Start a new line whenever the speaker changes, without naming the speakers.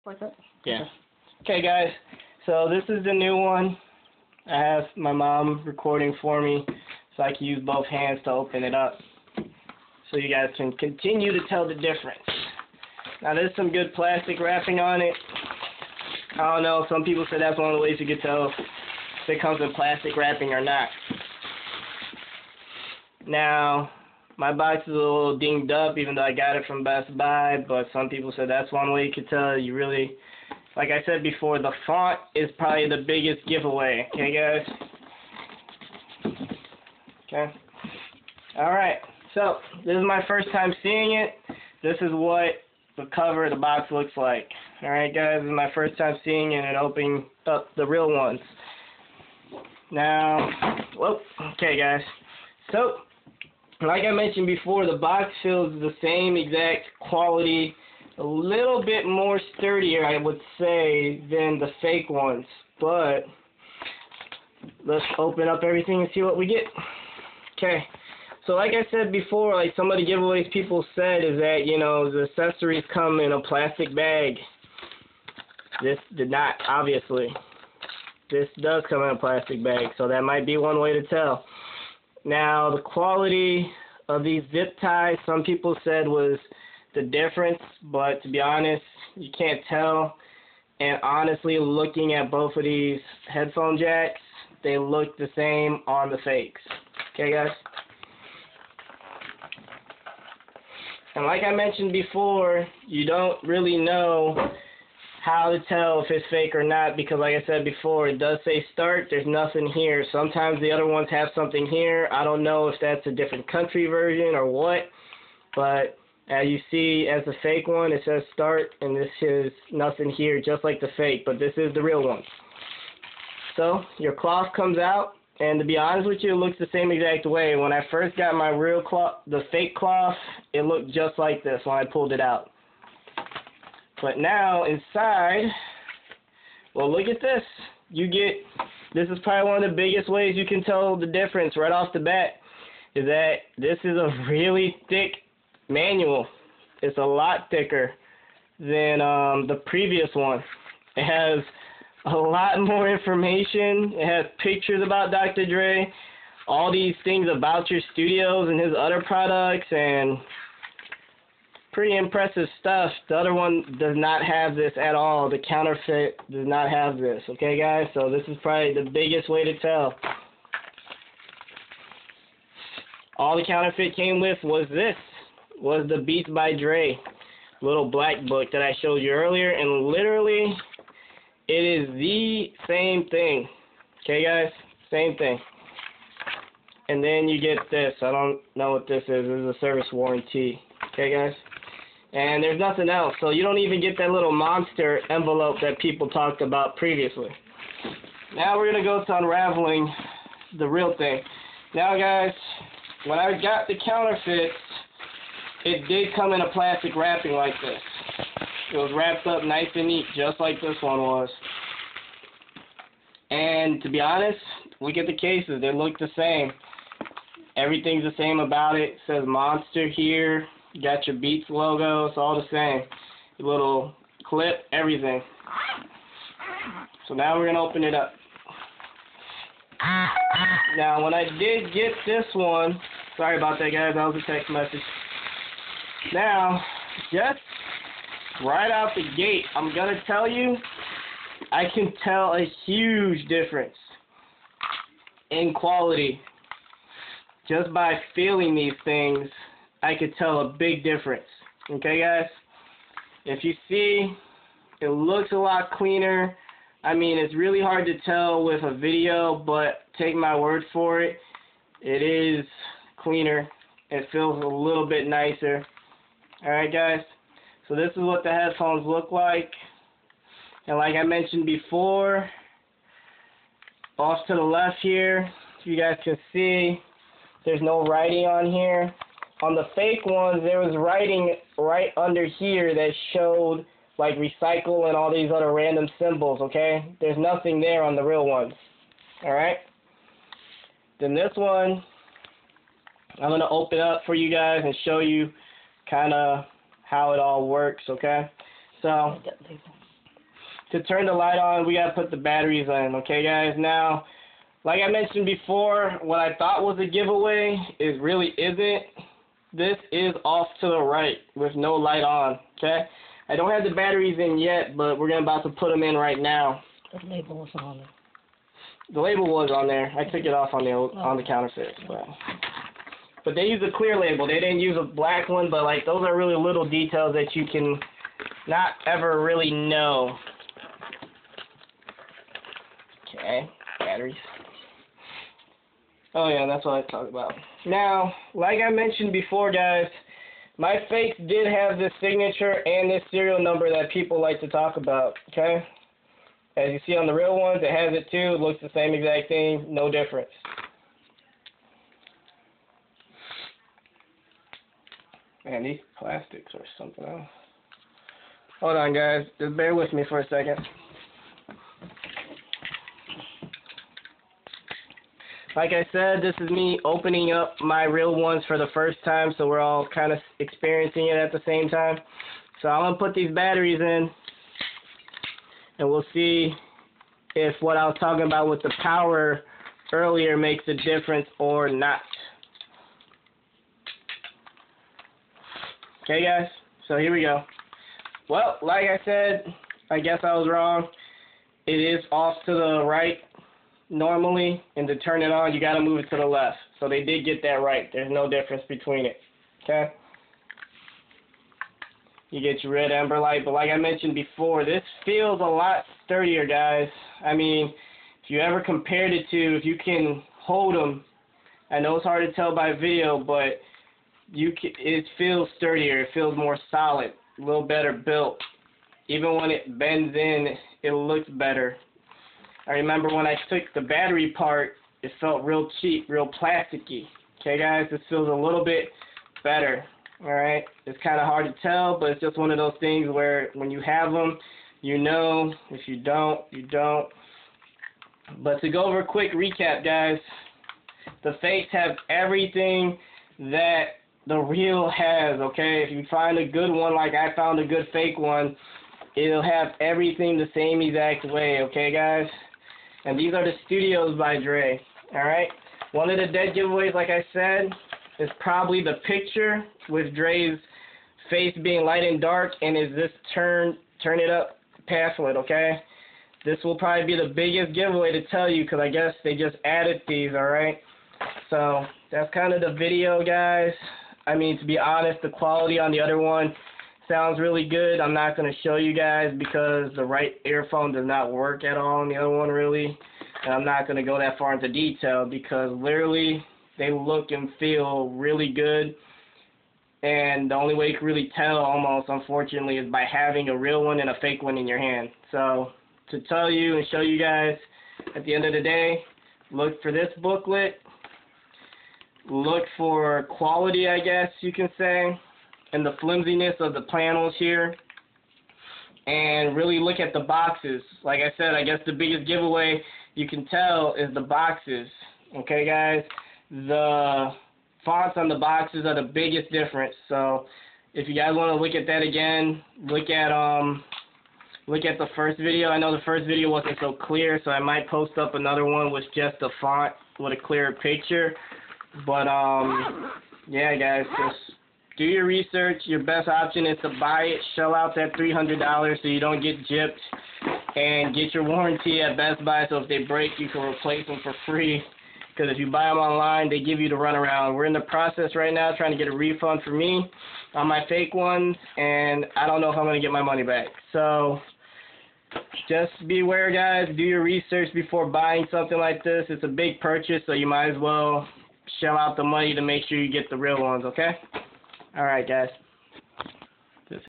Like that?
Yeah. Okay, guys. So this is the new one. I have my mom recording for me, so I can use both hands to open it up, so you guys can continue to tell the difference. Now, there's some good plastic wrapping on it. I don't know. Some people say that's one of the ways you can tell if it comes in plastic wrapping or not. Now, my box is a little dinged up, even though I got it from Best Buy, but some people said that's one way you could tell. You really, like I said before, the font is probably the biggest giveaway. Okay, guys? Okay. Alright, so this is my first time seeing it. This is what the cover of the box looks like. Alright, guys, this is my first time seeing it and opening up the real ones. Now, whoa, okay, guys. So, like I mentioned before, the box feels the same exact quality, a little bit more sturdier, I would say, than the fake ones. But let's open up everything and see what we get. Okay. So like I said before, like some of the giveaways people said is that, you know, the accessories come in a plastic bag. This did not, obviously. This does come in a plastic bag, so that might be one way to tell. Now, the quality of these zip ties, some people said was the difference, but to be honest, you can't tell. And honestly, looking at both of these headphone jacks, they look the same on the fakes. Okay, guys? And like I mentioned before, you don't really know how to tell if it's fake or not, because like I said before, it does say start, there's nothing here. Sometimes the other ones have something here. I don't know if that's a different country version or what, but as you see, as the fake one, it says start, and this is nothing here, just like the fake, but this is the real one. So, your cloth comes out, and to be honest with you, it looks the same exact way. When I first got my real cloth, the fake cloth, it looked just like this when I pulled it out. But now, inside, well, look at this. This is probably one of the biggest ways you can tell the difference right off the bat, is that this is a really thick manual. It's a lot thicker than the previous one. It has a lot more information. It has pictures about Dr. Dre, all these things about your studios and his other products, and pretty impressive stuff. The other one does not have this at all. The counterfeit does not have this. Okay, guys? So this is probably the biggest way to tell. All the counterfeit came with was the Beats by Dre little black book that I showed you earlier, and literally it is the same thing. Okay, guys? Same thing. And then you get this. I don't know what this is. This is a service warranty. Okay, guys? And there's nothing else. So you don't even get that little monster envelope that people talked about previously. Now we're going to go to unraveling the real thing. Now, guys, when I got the counterfeits, it did come in a plastic wrapping like this. It was wrapped up nice and neat, just like this one was. And to be honest, look at the cases. They look the same. Everything's the same about it. It says Monster here. You got your Beats logo. It's all the same. The little clip, everything. So now we're going to open it up. Now, when I did get this one, sorry about that, guys. That was a text message. Now, just right out the gate, I'm going to tell you, I can tell a huge difference in quality. Just by feeling these things, I could tell a big difference. Okay, guys? If you see, it looks a lot cleaner. I mean, it's really hard to tell with a video, but take my word for it, it is cleaner. It feels a little bit nicer. Alright, guys? So this is what the headphones look like. And like I mentioned before, off to the left here, if you guys can see, there's no writing on here. On the fake ones, there was writing right under here that showed like recycle and all these other random symbols, okay? There's nothing there on the real ones. Alright? Then this one, I'm going to open up for you guys and show you kind of how it all works, okay? So, to turn the light on, we gotta put the batteries in, okay guys? Now, like I mentioned before, what I thought was a giveaway is really isn't. This is off to the right with no light on, okay? I don't have the batteries in yet, but we're about to put them in right now.
The label was on there.
The label was on there. I took it off on the counterfeit, but they used a clear label. They didn't use a black one, but like those are really little details that you can not ever really know. Okay, batteries. Oh yeah, that's what I talked about. Now, like I mentioned before, guys, my fakes did have this signature and this serial number that people like to talk about, okay? As you see on the real ones, it has it too. It looks the same exact thing, no difference. Man, these plastics are something else. Hold on, guys. Just bear with me for a second. Like I said, this is me opening up my real ones for the first time, so we're all kind of experiencing it at the same time. So I'm going to put these batteries in, and we'll see if what I was talking about with the power earlier makes a difference or not. Okay, guys, so here we go. Well, like I said, I guess I was wrong. It is off to the right normally, and to turn it on, you got to move it to the left. So they did get that right. There's no difference between it, okay? You get your red amber light, but like I mentioned before, this feels a lot sturdier, guys. I mean, if you ever compared it to, if you can hold them, I know it's hard to tell by video, but it feels sturdier. It feels more solid, a little better built. Even when it bends in, it looks better. I remember when I took the battery part, it felt real cheap, real plasticky. Okay, guys, this feels a little bit better. All right, it's kind of hard to tell, but it's just one of those things where when you have them, you know. If you don't, you don't. But to go over a quick recap, guys, the fakes have everything that the real has, okay? If you find a good one, like I found a good fake one, it'll have everything the same exact way, okay, guys? And these are the Studios by Dre, all right? One of the dead giveaways, like I said, is probably the picture with Dre's face being light and dark, and is this turn it up pamphlet, okay? This will probably be the biggest giveaway to tell you, because I guess they just added these, all right? So that's kind of the video, guys. I mean, to be honest, the quality on the other one sounds really good. I'm not going to show you guys because the right earphone does not work at all on the other one, really. And I'm not going to go that far into detail because literally they look and feel really good. And the only way you can really tell almost, unfortunately, is by having a real one and a fake one in your hand. So to tell you and show you guys, at the end of the day, look for this booklet. Look for quality, I guess you can say, and the flimsiness of the panels here. And really look at the boxes. Like I said, I guess the biggest giveaway you can tell is the boxes. Okay, guys? The fonts on the boxes are the biggest difference. So if you guys want to look at that again, look at the first video. I know the first video wasn't so clear, so I might post up another one with just the font with a clearer picture. But yeah, guys, just do your research. Your best option is to buy it, shell out that $300 so you don't get gypped, and get your warranty at Best Buy so if they break, you can replace them for free. Because if you buy them online, they give you the runaround. We're in the process right now trying to get a refund for me on my fake ones, and I don't know if I'm going to get my money back. So just beware, guys. Do your research before buying something like this. It's a big purchase, so you might as well shell out the money to make sure you get the real ones, okay? All right, guys.